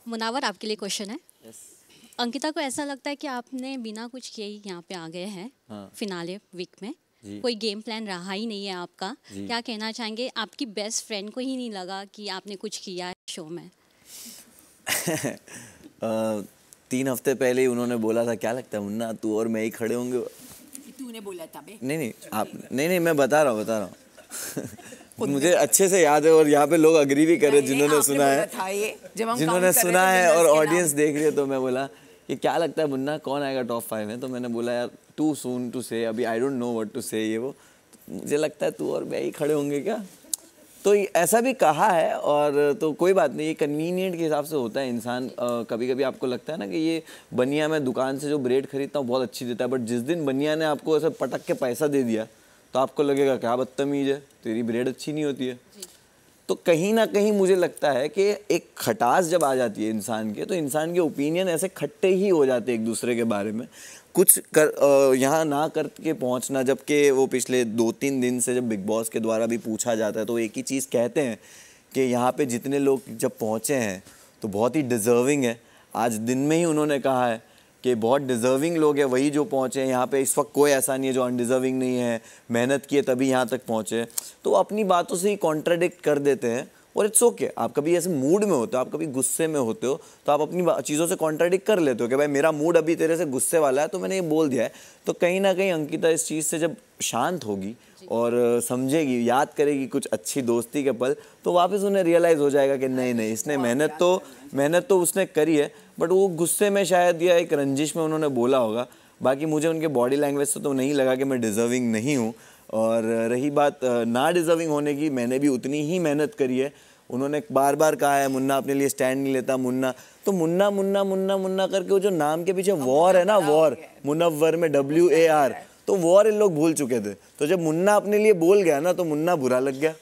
मुनावर, आपके लिए क्वेश्चन है। yes. अंकिता को ऐसा लगता है कि आपने बिना कुछ किए ही यहाँ पे आ गए हैं। हाँ। फिनाले वीक में जी। कोई गेम प्लान रहा ही नहीं है आपका। क्या कहना चाहेंगे? आपकी बेस्ट फ्रेंड को ही नहीं लगा कि आपने कुछ किया है शो में? 3 हफ्ते पहले ही उन्होंने बोला था, क्या लगता है मुन्ना तू और मैं ही खड़े होंगे? तूने बोला था बे? नहीं आप नहीं, मैं बता रहा हूँ मुझे अच्छे से याद है, और यहाँ पे लोग अग्री भी कर रहे जिन्होंने सुना है, जिन्होंने सुना है और ऑडियंस देख रही है। तो मैं बोला कि क्या लगता है मुन्ना कौन आएगा टॉप 5 में? तो मैंने बोला यार टू सून टू से, अभी I don't know what to say, ये वो मुझे लगता है तू और मैं ही खड़े होंगे क्या। तो ऐसा भी कहा है, और तो कोई बात नहीं, ये कन्वीनियंट के हिसाब से होता है इंसान। कभी कभी आपको लगता है ना कि ये बनिया मैं दुकान से जो ब्रेड खरीदता हूँ बहुत अच्छी देता है, बट जिस दिन बनिया ने आपको ऐसे पटक के पैसा दे दिया तो आपको लगेगा क्या बदतमीज है, तेरी ब्रेड अच्छी नहीं होती है। तो कहीं ना कहीं मुझे लगता है कि एक खटास जब आ जाती है इंसान के, तो इंसान के ओपिनियन ऐसे खट्टे ही हो जाते हैं एक दूसरे के बारे में। कुछ यहाँ ना करके पहुँचना, जबकि वो पिछले 2-3 दिन से जब बिग बॉस के द्वारा भी पूछा जाता है तो एक ही चीज़ कहते हैं कि यहाँ पे जितने लोग जब पहुँचे हैं तो बहुत ही डिज़र्विंग है। आज दिन में ही उन्होंने कहा है कि बहुत डिज़र्विंग लोग हैं वही जो पहुँचे हैं यहाँ पे। इस वक्त कोई ऐसा नहीं है जो अनडिज़र्विंग नहीं है, मेहनत किए तभी यहाँ तक पहुँचे। तो अपनी बातों से ही कॉन्ट्राडिक्ट कर देते हैं, और इट्स ओके। आप कभी ऐसे मूड में होते हो, आप कभी गुस्से में होते हो, तो आप अपनी चीज़ों से कॉन्ट्राडिक्ट कर लेते हो कि भाई मेरा मूड अभी तेरे से गुस्से वाला है तो मैंने ये बोल दिया है। तो कहीं ना कहीं अंकिता इस चीज़ से जब शांत होगी और समझेगी, याद करेगी कुछ अच्छी दोस्ती के पल, तो वापस उन्हें रियलाइज़ हो जाएगा कि नहीं इसने मेहनत तो उसने करी है, बट वो गुस्से में शायद या एक रंजिश में उन्होंने बोला होगा। बाकी मुझे उनके बॉडी लैंग्वेज से तो नहीं लगा कि मैं डिज़र्विंग नहीं हूँ। और रही बात ना डिज़र्विंग होने की, मैंने भी उतनी ही मेहनत करी है। उन्होंने बार बार कहा है मुन्ना अपने लिए स्टैंड नहीं लेता, मुन्ना तो मुन्ना मुन्ना मुन्ना मुन्ना करके वो जो नाम के पीछे वॉर है ना, वॉर मुनव्वर में WAR, तो वॉर इन लोग भूल चुके थे। तो जब मुन्ना अपने लिए बोल गया ना तो मुन्ना बुरा लग गया।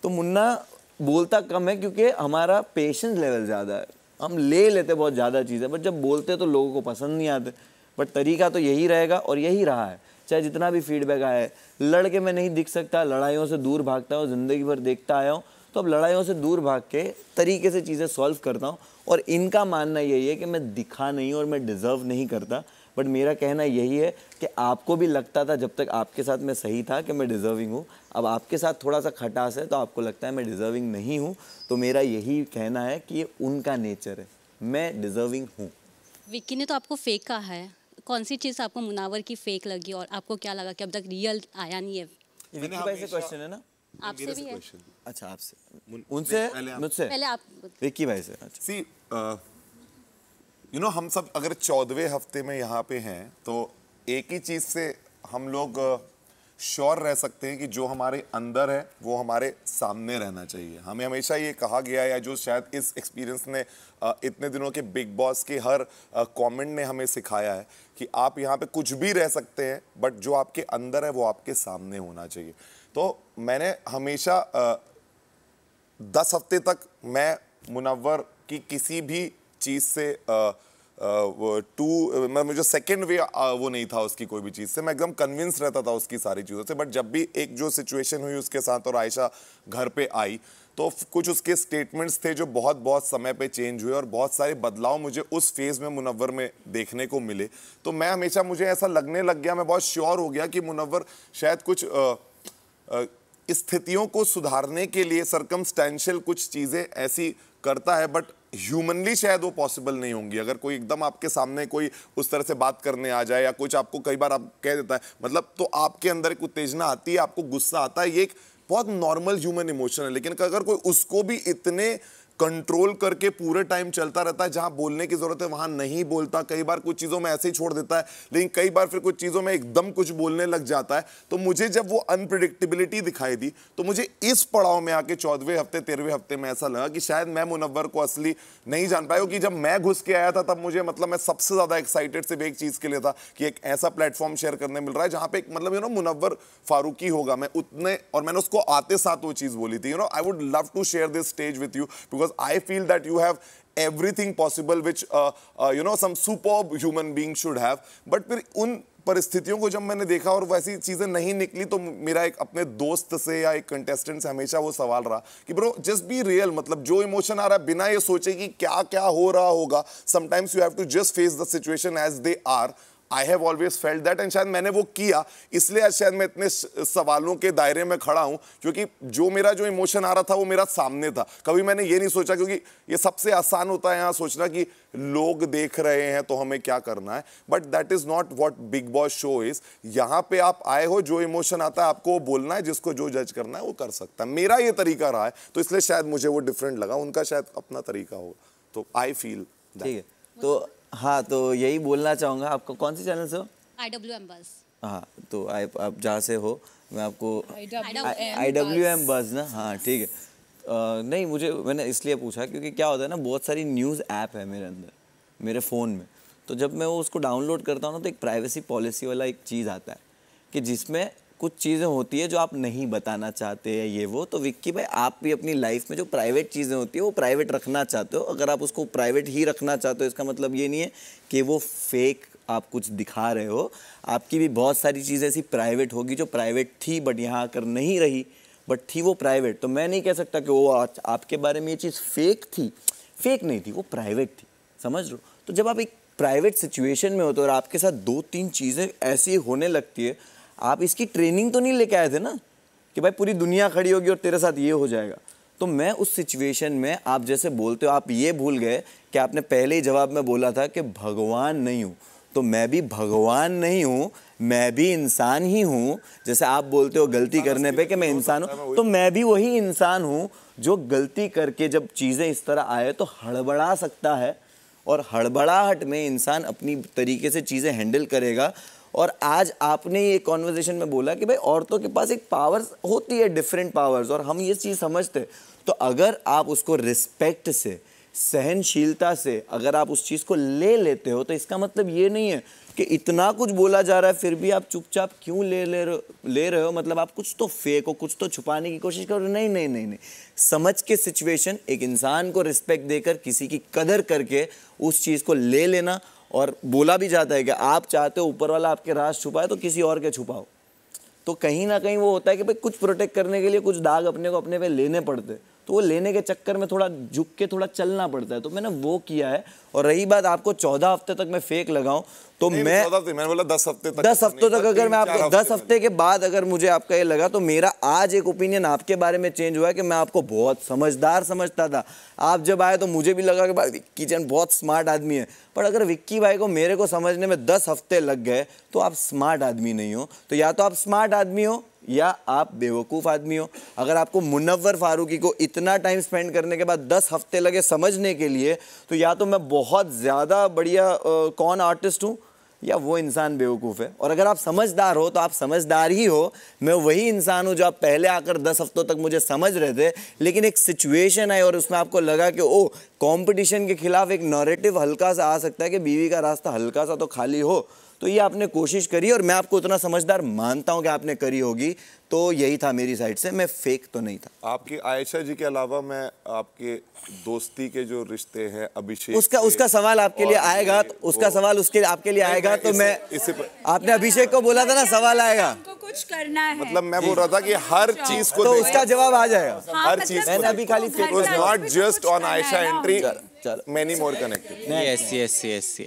तो मुन्ना बोलता कम है क्योंकि हमारा पेशेंस लेवल ज़्यादा है, हम ले लेते बहुत ज़्यादा चीज़ें, बट जब बोलते तो लोगों को पसंद नहीं आते। बट तरीका तो यही रहेगा और यही रहा है, चाहे जितना भी फीडबैक आए। लड़के मैं नहीं दिख सकता, लड़ाइयों से दूर भागता हूँ, ज़िंदगी भर देखता आया हूँ, तो अब लड़ाइयों से दूर भाग के तरीके से चीज़ें सॉल्व करता हूँ। और इनका मानना यही है कि मैं दिखा नहीं और मैं डिज़र्व नहीं करता, बट मेरा कहना यही है कि आपको भी लगता था जब तक आपके साथ मैं सही था कि मैं डिज़र्विंग हूँ, अब आपके साथ थोड़ा सा खटास है तो आपको लगता है मैं डिज़र्विंग नहीं हूँ। तो मेरा यही कहना है कि ये उनका नेचर है, मैं डिज़र्विंग हूँ। विक्की ने तो आपको फेक कहा है, कौन सी चीज़ आपको मुनावर की फेक लगी और आपको क्या लगा कि अब तक रियल आया नहीं है? विक्की भाई से क्वेश्चन है ना? आपसे भी है? अच्छा आपसे, उनसे, मुझसे, पहले आप विक्की भाई से। अच्छा सी हम सब अगर 14वें हफ्ते में यहाँ पे हैं तो एक ही चीज़ से हम लोग श्योर रह सकते हैं कि जो हमारे अंदर है वो हमारे सामने रहना चाहिए। हमें हमेशा ये कहा गया है, या जो शायद इस एक्सपीरियंस ने इतने दिनों के बिग बॉस के हर कमेंट ने हमें सिखाया है कि आप यहाँ पे कुछ भी रह सकते हैं, बट जो आपके अंदर है वो आपके सामने होना चाहिए। तो मैंने हमेशा 10 हफ्ते तक मैं मुनव्वर की किसी भी चीज़ से मुझे सेकेंड वे वो नहीं था उसकी कोई भी चीज़ से, मैं एकदम कन्विंस रहता था उसकी सारी चीज़ों से। बट जब भी एक जो सिचुएशन हुई उसके साथ और आयशा घर पे आई, तो कुछ उसके स्टेटमेंट्स थे जो बहुत समय पे चेंज हुए और बहुत सारे बदलाव मुझे उस फेज़ में मुनव्वर में देखने को मिले। तो मैं हमेशा, मुझे ऐसा लगने लग गया, मैं बहुत श्योर हो गया कि मुनव्वर शायद कुछ स्थितियों को सुधारने के लिए सर्कमस्टेंशियल कुछ चीज़ें ऐसी करता है, बट ह्यूमनली शायद वो पॉसिबल नहीं होंगी। अगर कोई एकदम आपके सामने कोई उस तरह से बात करने आ जाए या कुछ आपको कई बार आप कह देता है, मतलब तो आपके अंदर एक उत्तेजना आती है, आपको गुस्सा आता है, ये एक बहुत नॉर्मल ह्यूमन इमोशन है। लेकिन अगर कोई उसको भी इतने कंट्रोल करके पूरे टाइम चलता रहता है, जहां बोलने की जरूरत है वहां नहीं बोलता, कई बार कुछ चीजों में ऐसे ही छोड़ देता है, लेकिन कई बार फिर कुछ चीजों में एकदम कुछ बोलने लग जाता है। तो मुझे जब वो अनप्रिडिक्टेबिलिटी दिखाई दी तो मुझे इस पड़ाव में आके 14वें हफ्ते 13वें हफ्ते में ऐसा लगा कि शायद मैं मुनव्वर को असली नहीं जान पाया। क्योंकि जब मैं घुस के आया था तब मुझे, मतलब मैं सबसे ज्यादा एक्साइटेड सिर्फ एक चीज के लिए था कि एक ऐसा प्लेटफॉर्म शेयर करने मिल रहा है जहां पे एक, मतलब मुनव्वर फारूकी होगा, मैं उतने, और मैंने उसको आते साथ वो चीज बोली थी, I would love to share this stage with you because I feel that you have everything possible which some superb human being should have. But फिर उन परिस्थितियों को जब मैंने देखा और वैसी चीजें नहीं निकली, तो मेरा एक अपने दोस्त से या एक कंटेस्टेंट से हमेशा वो सवाल रहा कि ब्रो जस्ट बी रियल, मतलब जो इमोशन आ रहा है बिना ये सोचे कि क्या क्या हो रहा होगा, sometimes you have to just face the situation as they are. I have always felt that, and शायद मैंने वो किया, इसलिए आज शायद मैं इतने सवालों के दायरे में खड़ा हूं, क्योंकि जो मेरा जो इमोशन आ रहा था वो मेरा सामने था। कभी मैंने ये नहीं सोचा, क्योंकि ये सबसे आसान होता है यहाँ सोचना कि लोग देख रहे हैं तो हमें क्या करना है, but that is not what big boss show is. यहाँ पे आप आए हो, जो इमोशन आता है आपको वो बोलना है, जिसको जो जज करना है वो कर सकता है। मेरा ये तरीका रहा है, तो इसलिए शायद मुझे वो डिफरेंट लगा, उनका शायद अपना तरीका होगा, तो आई फील ठीक है। तो हाँ, तो यही बोलना चाहूँगा। आपको कौन सी चैनल से हो? IWM बस। हाँ, तो आप जहाँ से हो, मैं आपको IWM बस ना, हाँ ठीक है। नहीं, मैंने इसलिए पूछा क्योंकि क्या होता है ना, बहुत सारी न्यूज़ ऐप है मेरे अंदर, मेरे फ़ोन में। तो जब मैं वो उसको डाउनलोड करता हूँ ना, तो एक प्राइवेसी पॉलिसी वाला एक चीज़ आता है कि जिसमें कुछ चीज़ें होती है जो आप नहीं बताना चाहते हैं, ये वो। तो विक्की भाई, आप भी अपनी लाइफ में जो प्राइवेट चीज़ें होती है वो प्राइवेट रखना चाहते हो। अगर आप उसको प्राइवेट ही रखना चाहते हो, इसका मतलब ये नहीं है कि वो फेक आप कुछ दिखा रहे हो। आपकी भी बहुत सारी चीज़ें ऐसी प्राइवेट होगी जो प्राइवेट थी बट यहाँ आकर नहीं रही, बट थी वो प्राइवेट। तो मैं नहीं कह सकता कि वो आपके बारे में ये चीज़ फेक थी। फेक नहीं थी, वो प्राइवेट थी, समझ रहे हो। तो जब आप एक प्राइवेट सिचुएशन में होते हो और आपके साथ 2-3 चीज़ें ऐसी होने लगती है, आप इसकी ट्रेनिंग तो नहीं लेके आए थे ना कि भाई पूरी दुनिया खड़ी होगी और तेरे साथ ये हो जाएगा। तो मैं उस सिचुएशन में, आप जैसे बोलते हो, आप ये भूल गए कि आपने पहले ही जवाब में बोला था कि भगवान नहीं हूँ। तो मैं भी भगवान नहीं हूँ, मैं भी इंसान ही हूँ। जैसे आप बोलते हो गलती करने पे कि मैं इंसान हूँ, तो मैं भी वही इंसान हूँ जो गलती करके जब चीज़ें इस तरह आए तो हड़बड़ा सकता है, और हड़बड़ाहट में इंसान अपनी तरीके से चीज़ें हैंडल करेगा। और आज आपने ये कॉन्वर्जेशन में बोला कि भाई औरतों के पास एक पावर्स होती है, डिफरेंट पावर्स, और हम ये चीज़ समझते हैं। तो अगर आप उसको रिस्पेक्ट से, सहनशीलता से अगर आप उस चीज़ को ले लेते हो, तो इसका मतलब ये नहीं है कि इतना कुछ बोला जा रहा है फिर भी आप चुपचाप क्यों ले रहे हो। मतलब आप कुछ तो फेक हो, कुछ तो छुपाने की कोशिश करो। नहीं नहीं नहीं नहीं, समझ के सिचुएशन, एक इंसान को रिस्पेक्ट देकर, किसी की कदर करके उस चीज़ को ले लेना। और बोला भी जाता है कि आप चाहते हो ऊपर वाला आपके राज छुपाए तो किसी और के छुपाओ। तो कहीं ना कहीं वो होता है कि भाई कुछ प्रोटेक्ट करने के लिए कुछ दाग अपने को अपने पे लेने पड़ते, तो वो लेने के चक्कर में थोड़ा झुक के थोड़ा चलना पड़ता है। तो मैंने वो किया है। और रही बात आपको 14 हफ्ते तक मैं फेक लगाऊं, तो मैंने बोला 10 हफ्ते तक, 10 हफ्तों तक अगर मैं आपको 10 हफ्ते के बाद अगर मुझे आपका ये लगा, तो मेरा आज एक ओपिनियन आपके बारे में चेंज हुआ है कि मैं आपको बहुत समझदार समझता था। आप जब आए तो मुझे भी लगा कि भाई विक्की चैन बहुत स्मार्ट आदमी है। पर अगर विक्की भाई को मेरे को समझने में 10 हफ्ते लग गए तो आप स्मार्ट आदमी नहीं हो। तो या तो आप स्मार्ट आदमी हो या आप बेवकूफ़ आदमी हो। अगर आपको मुनव्वर फारूकी को इतना टाइम स्पेंड करने के बाद 10 हफ्ते लगे समझने के लिए, तो या तो मैं बहुत ज़्यादा बढ़िया कौन आर्टिस्ट हूँ, या वो इंसान बेवकूफ़ है। और अगर आप समझदार हो तो आप समझदार ही हो। मैं वही इंसान हूँ जो आप पहले आकर 10 हफ्तों तक मुझे समझ रहे थे, लेकिन एक सिचुएशन आई और उसमें आपको लगा कि ओ, कंपटीशन के खिलाफ एक नैरेटिव हल्का सा आ सकता है कि बीवी का रास्ता हल्का सा तो खाली हो। तो ये आपने कोशिश करी और मैं आपको उतना समझदार मानता हूँ कि आपने करी होगी। तो यही था मेरी साइड से, मैं फेक तो नहीं था। आपकी आयशा जी के अलावा मैं आपके दोस्ती के जो रिश्ते हैं अभिषेक, उसका सवाल आपके लिए आएगा, तो उसका सवाल आपके लिए आएगा। तो मैं आपने अभिषेक को बोला था ना सवाल आएगा, कुछ करना है। मतलब मैं बोल रहा था कि हर चीज को, तो उसका जवाब आ जाएगा। हर चीज मैंने अभी खाली not just on Ayesha entry, many more connected. Yes.